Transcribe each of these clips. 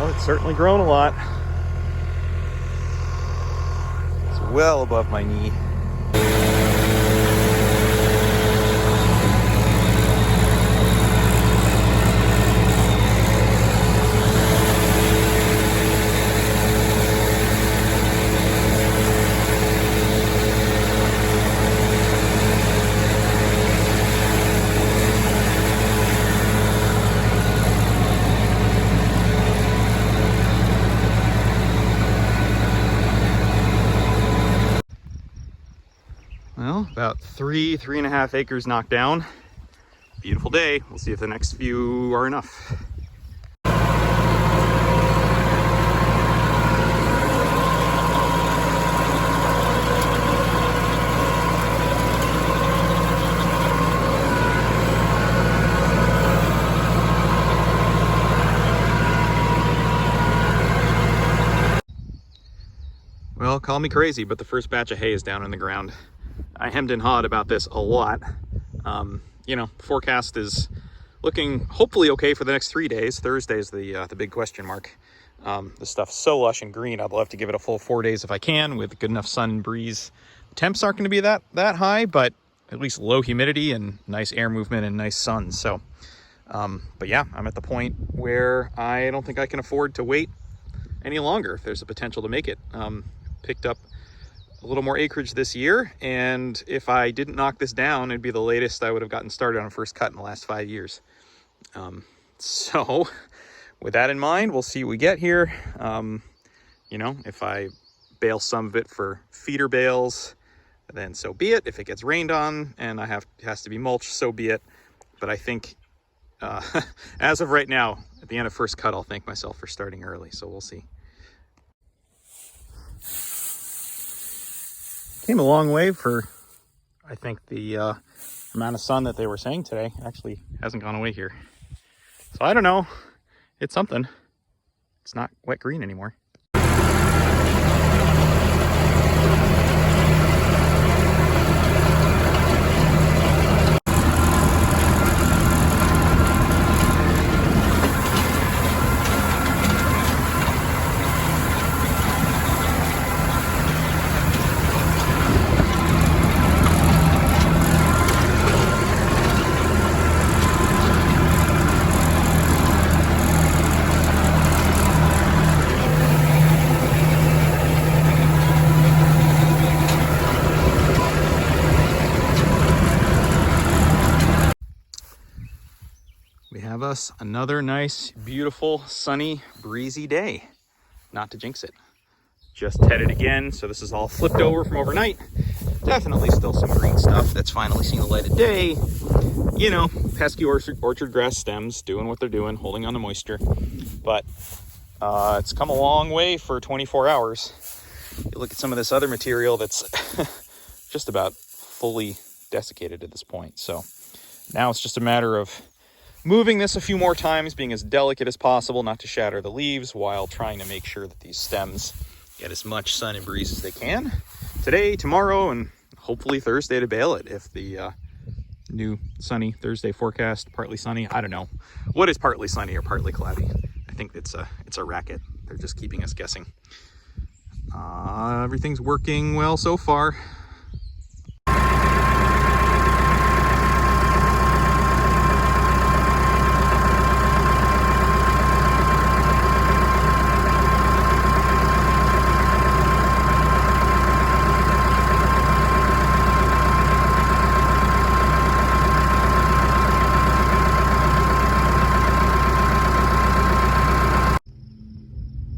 Well, it's certainly grown a lot. It's well above my knee. Well, about 3.5 acres knocked down. Beautiful day. We'll see if the next few are enough. Well, call me crazy, but the first batch of hay is down in the ground. I hemmed and hawed about this a lot. You know, forecast is looking hopefully okay for the next 3 days. Thursday's the big question mark. The stuff's so lush and green. I'd love to give it a full 4 days if I can, with good enough sun and breeze. Temps aren't going to be that high, but at least low humidity and nice air movement and nice sun. So, but yeah, I'm at the point where I don't think I can afford to wait any longer if there's a potential to make it. Picked up a little more acreage this year, and if I didn't knock this down, it'd be the latest I would have gotten started on a first cut in the last 5 years. So with that in mind, we'll see what we get here. You know, if I bale some of it for feeder bales, then so be it. If it gets rained on and it has to be mulched, so be it. But I think as of right now, at the end of first cut, I'll thank myself for starting early, so we'll see. Came a long way for, I think, the amount of sun that they were saying today. Actually hasn't gone away here. So I don't know. It's something. It's not wet green anymore. Have us another nice, beautiful, sunny, breezy day. Not to jinx it. Just headed again, so this is all flipped over from overnight. Definitely still some green stuff that's finally seen the light of day. You know, pesky orchard grass stems doing what they're doing, holding on to moisture. But it's come a long way for 24 hours. You look at some of this other material that's just about fully desiccated at this point. So now it's just a matter of moving this a few more times, being as delicate as possible, not to shatter the leaves, while trying to make sure that these stems get as much sun and breeze as they can. Today, tomorrow, and hopefully Thursday to bale it if the new sunny Thursday forecast, partly sunny. I don't know. What is partly sunny or partly cloudy? I think it's a racket. They're just keeping us guessing. Everything's working well so far.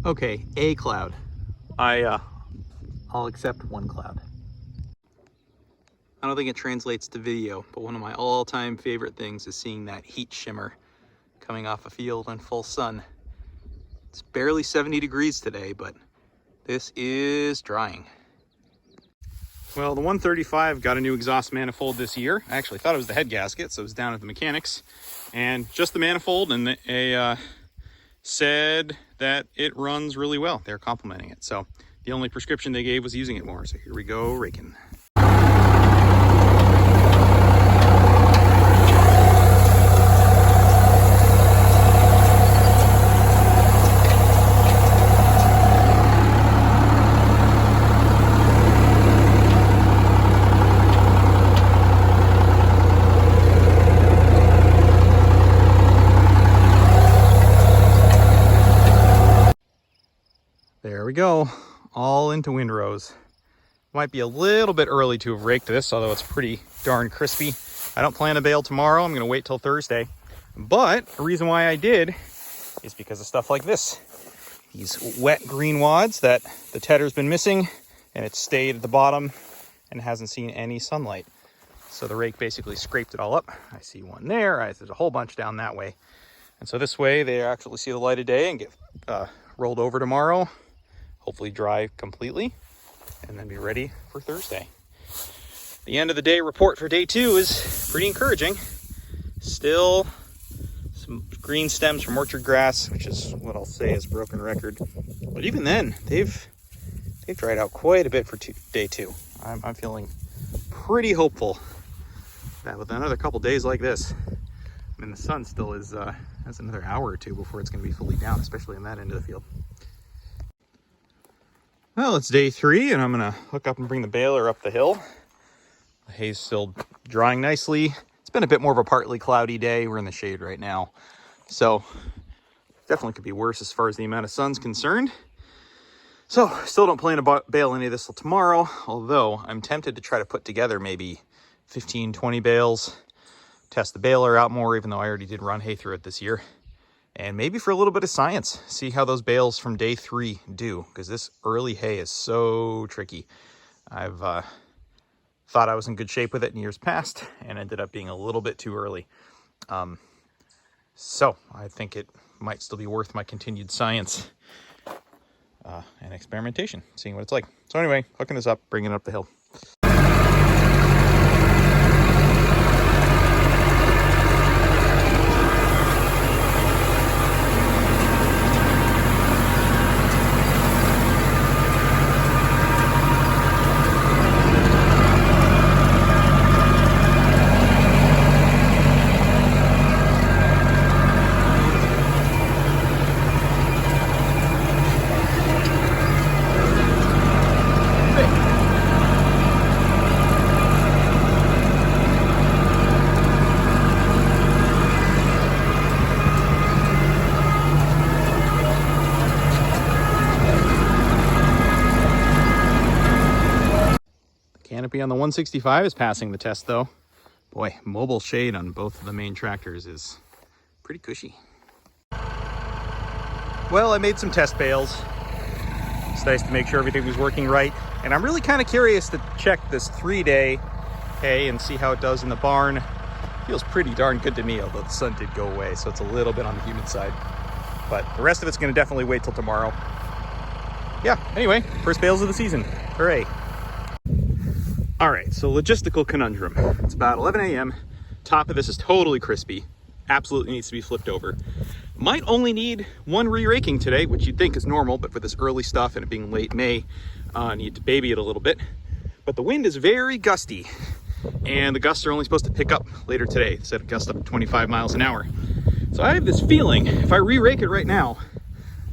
Okay, a cloud. I'll accept one cloud. I don't think it translates to video, but one of my all-time favorite things is seeing that heat shimmer coming off a field in full sun. It's barely 70 degrees today, but this is drying. Well, the 135 got a new exhaust manifold this year. I actually thought it was the head gasket, so it was down at the mechanics. And just the manifold, and they said that it runs really well. They're complimenting it. So the only prescription they gave was using it more. So here we go, raking. we go, all into windrows. Might be a little bit early to have raked this, although it's pretty darn crispy. I don't plan to bale tomorrow. I'm gonna wait till Thursday. But the reason why I did is because of stuff like this. These wet green wads that the tedder's been missing, and it's stayed at the bottom and hasn't seen any sunlight. So the rake basically scraped it all up. I see one there, there's a whole bunch down that way. And so this way they actually see the light of day and get rolled over tomorrow, hopefully dry completely, and then be ready for Thursday. The end of the day report for day 2 is pretty encouraging. Still some green stems from orchard grass, which is what I'll say is broken record. But even then, they've dried out quite a bit for day 2. I'm feeling pretty hopeful that with another couple days like this, I mean, the sun still is, has another hour or 2 before it's going to be fully down, especially in that end of the field. Well, it's day 3, and I'm going to hook up and bring the baler up the hill. The hay's still drying nicely. It's been a bit more of a partly cloudy day. We're in the shade right now. So definitely could be worse as far as the amount of sun's concerned. So still don't plan to bale any of this till tomorrow, although I'm tempted to try to put together maybe 15, 20 bales, test the baler out more, even though I already did run hay through it this year. And maybe for a little bit of science, see how those bales from day 3 do, because this early hay is so tricky. I've thought I was in good shape with it in years past and ended up being a little bit too early. So I think it might still be worth my continued science and experimentation, seeing what it's like. So anyway, hooking this up, bringing it up the hill. Canopy on the 165 is passing the test though. Boy, mobile shade on both of the main tractors is pretty cushy. Well, I made some test bales. It's nice to make sure everything was working right. And I'm really kind of curious to check this 3-day hay and see how it does in the barn. Feels pretty darn good to me, although the sun did go away, so it's a little bit on the humid side. But the rest of it's going to definitely wait till tomorrow. Yeah, anyway, first bales of the season. Hooray. All right, so logistical conundrum. It's about 11 a.m. Top of this is totally crispy. Absolutely needs to be flipped over. Might only need one re-raking today, which you'd think is normal, but for this early stuff and it being late May, need to baby it a little bit. But the wind is very gusty, and the gusts are only supposed to pick up later today. They said it gusts up to 25 miles an hour. So I have this feeling, if I re-rake it right now,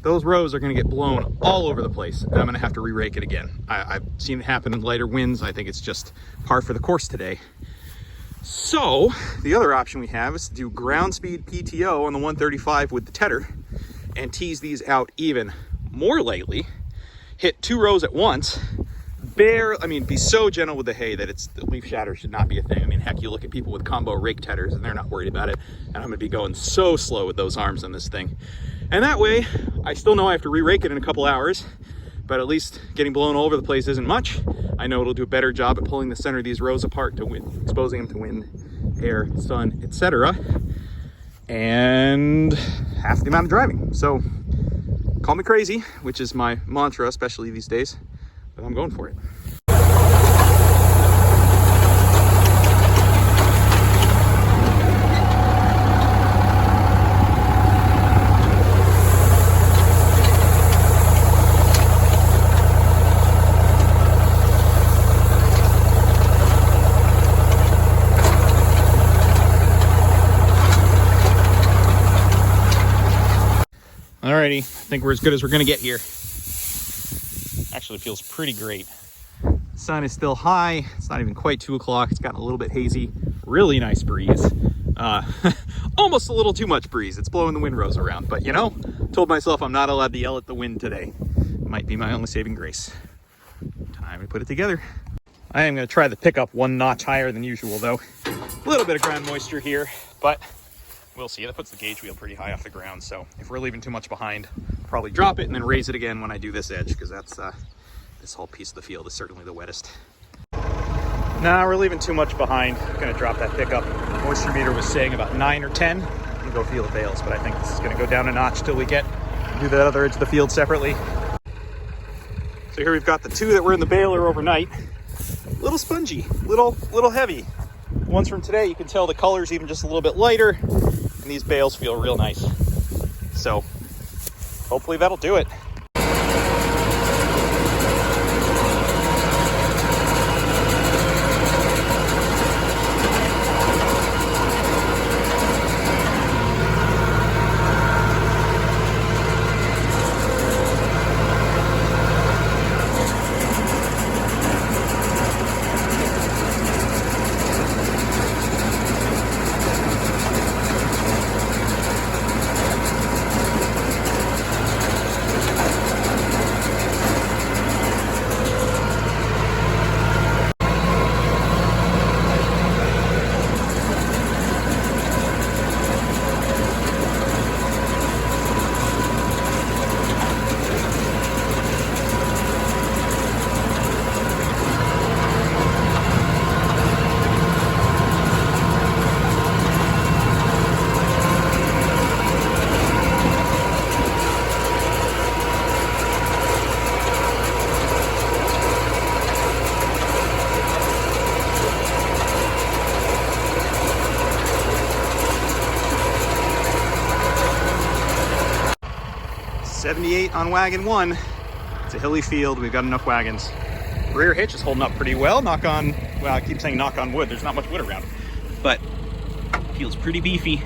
those rows are going to get blown all over the place, and I'm going to have to re-rake it again. I've seen it happen in lighter winds. I think it's just par for the course today. So the other option we have is to do ground speed PTO on the 135 with the tedder and tease these out even more lightly, hit 2 rows at once, be so gentle with the hay that the leaf shatter should not be a thing. I mean, heck, you look at people with combo rake tedders and they're not worried about it, and I'm going to be going so slow with those arms on this thing. And that way, I still know I have to re-rake it in a couple hours, but at least getting blown all over the place isn't much. I know it'll do a better job at pulling the center of these rows apart to wind, exposing them to wind, air, sun, etc. And half the amount of driving. So call me crazy, which is my mantra, especially these days, but I'm going for it. Alrighty, I think we're as good as we're gonna get here. Actually feels pretty great. The sun is still high. It's not even quite 2 o'clock. It's gotten a little bit hazy. Really nice breeze. Almost a little too much breeze. It's blowing the windrows around, but you know, told myself I'm not allowed to yell at the wind today. might be my only saving grace. Time to put it together. I am going to try the pickup one notch higher than usual though. A little bit of ground moisture here, but we'll see. That puts the gauge wheel pretty high off the ground, so if we're leaving too much behind, probably drop it and then raise it again when I do this edge, because that's this whole piece of the field is certainly the wettest. Nah, we're leaving too much behind. I'm going to drop that pickup. The moisture meter was saying about 9 or 10. I'm going to go feel the bales, but I think this is going to go down a notch till we do that other edge of the field separately. So here we've got the two that were in the baler overnight. A little spongy, little heavy. The ones from today, you can tell the color's even just a little bit lighter, and these bales feel real nice. So hopefully that'll do it. .78 on wagon 1. It's a hilly field. We've got enough wagons. Rear hitch is holding up pretty well. Knock on, well, I keep saying knock on wood. There's not much wood around, but feels pretty beefy.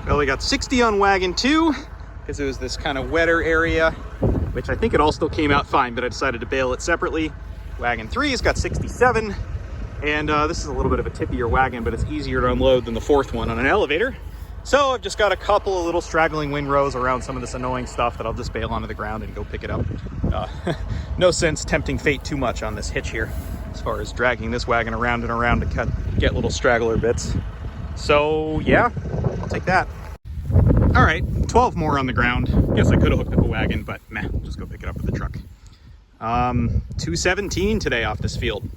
Well, we got 60 on wagon 2 because it was this kind of wetter area, which I think it all still came out fine, but I decided to bale it separately. Wagon 3 has got 67, and this is a little bit of a tippier wagon, but it's easier to unload than the fourth one on an elevator. So I've just got a couple of little straggling windrows around some of this annoying stuff that I'll just bale onto the ground and go pick it up. No sense tempting fate too much on this hitch here, as far as dragging this wagon around and around to get little straggler bits. So yeah, I'll take that. All right, 12 more on the ground. Guess I could have hooked up a wagon, but meh, just go pick it up with the truck. 217 today off this field,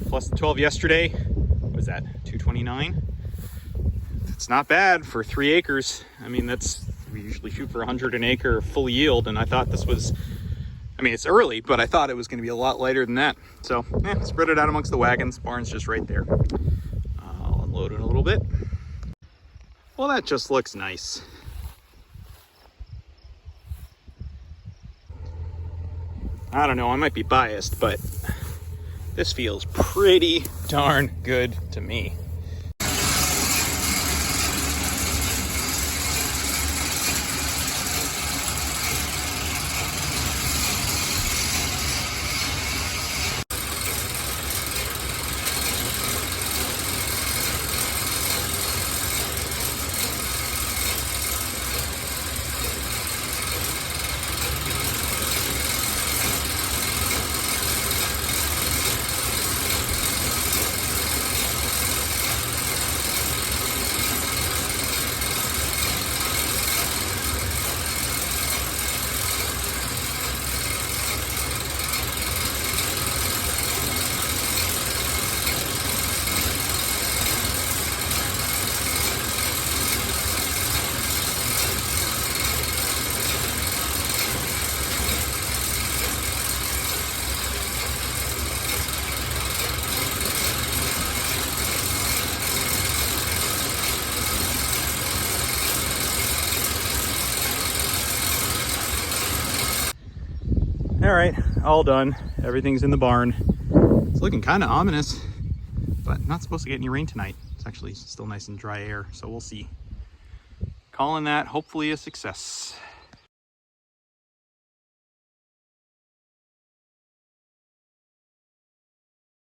plus the 12 yesterday. What was that, 229? It's not bad for 3 acres. I mean, we usually shoot for 100 an acre full yield, and I thought this was, I mean, it's early, but I thought it was going to be a lot lighter than that. So, spread it out amongst the wagons. Barn's just right there. I'll unload it in a little bit. Well, that just looks nice. I don't know, I might be biased, but this feels pretty darn good to me. All right, all done. Everything's in the barn. It's looking kind of ominous, but not supposed to get any rain tonight. It's actually still nice and dry air, so we'll see. Calling that hopefully a success.